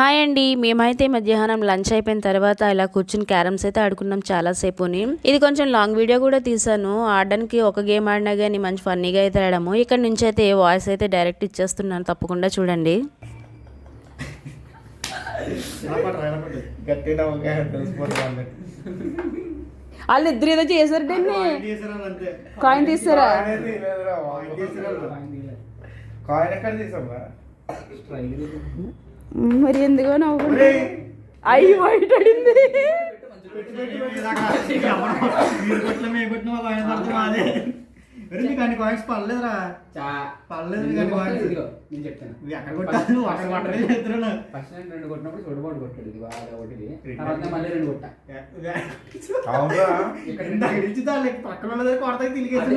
Hi అండి, మేమైతే మధ్యాహ్నం లంచ్ అయిపోయిన తర్వాత ఇలా కూర్చుని క్యారమ్స్ అయితే ఆడుకున్నాం చాలాసేపుని. ఇది కొంచెం లాంగ్ వీడియో కూడా తీసాను. ఆడడానికి ఒక గేమ్ ఆడినా కానీ మంచి ఫన్నీగా అయితే ఆడాము. ఇక్కడ నుంచి అయితే వాయిస్ అయితే డైరెక్ట్ ఇచ్చేస్తున్నాను, తప్పకుండా చూడండి. వాళ్ళు ఇద్దరు ఏదో చేశారు, కాయిన్ తీస్తారా? మరి ఎందుకో నవ్వు అయ్యి బయట పర్లేదురా పర్లేదు నేను చెప్తాను. ఫస్ట్ రెండు కొట్టినప్పుడు చూడబోటు కొట్టాడు, ఇది బాగా ఒకటి తర్వాత మళ్ళీ రెండు కొట్టా. పక్కన కొడతా తిరిగేసి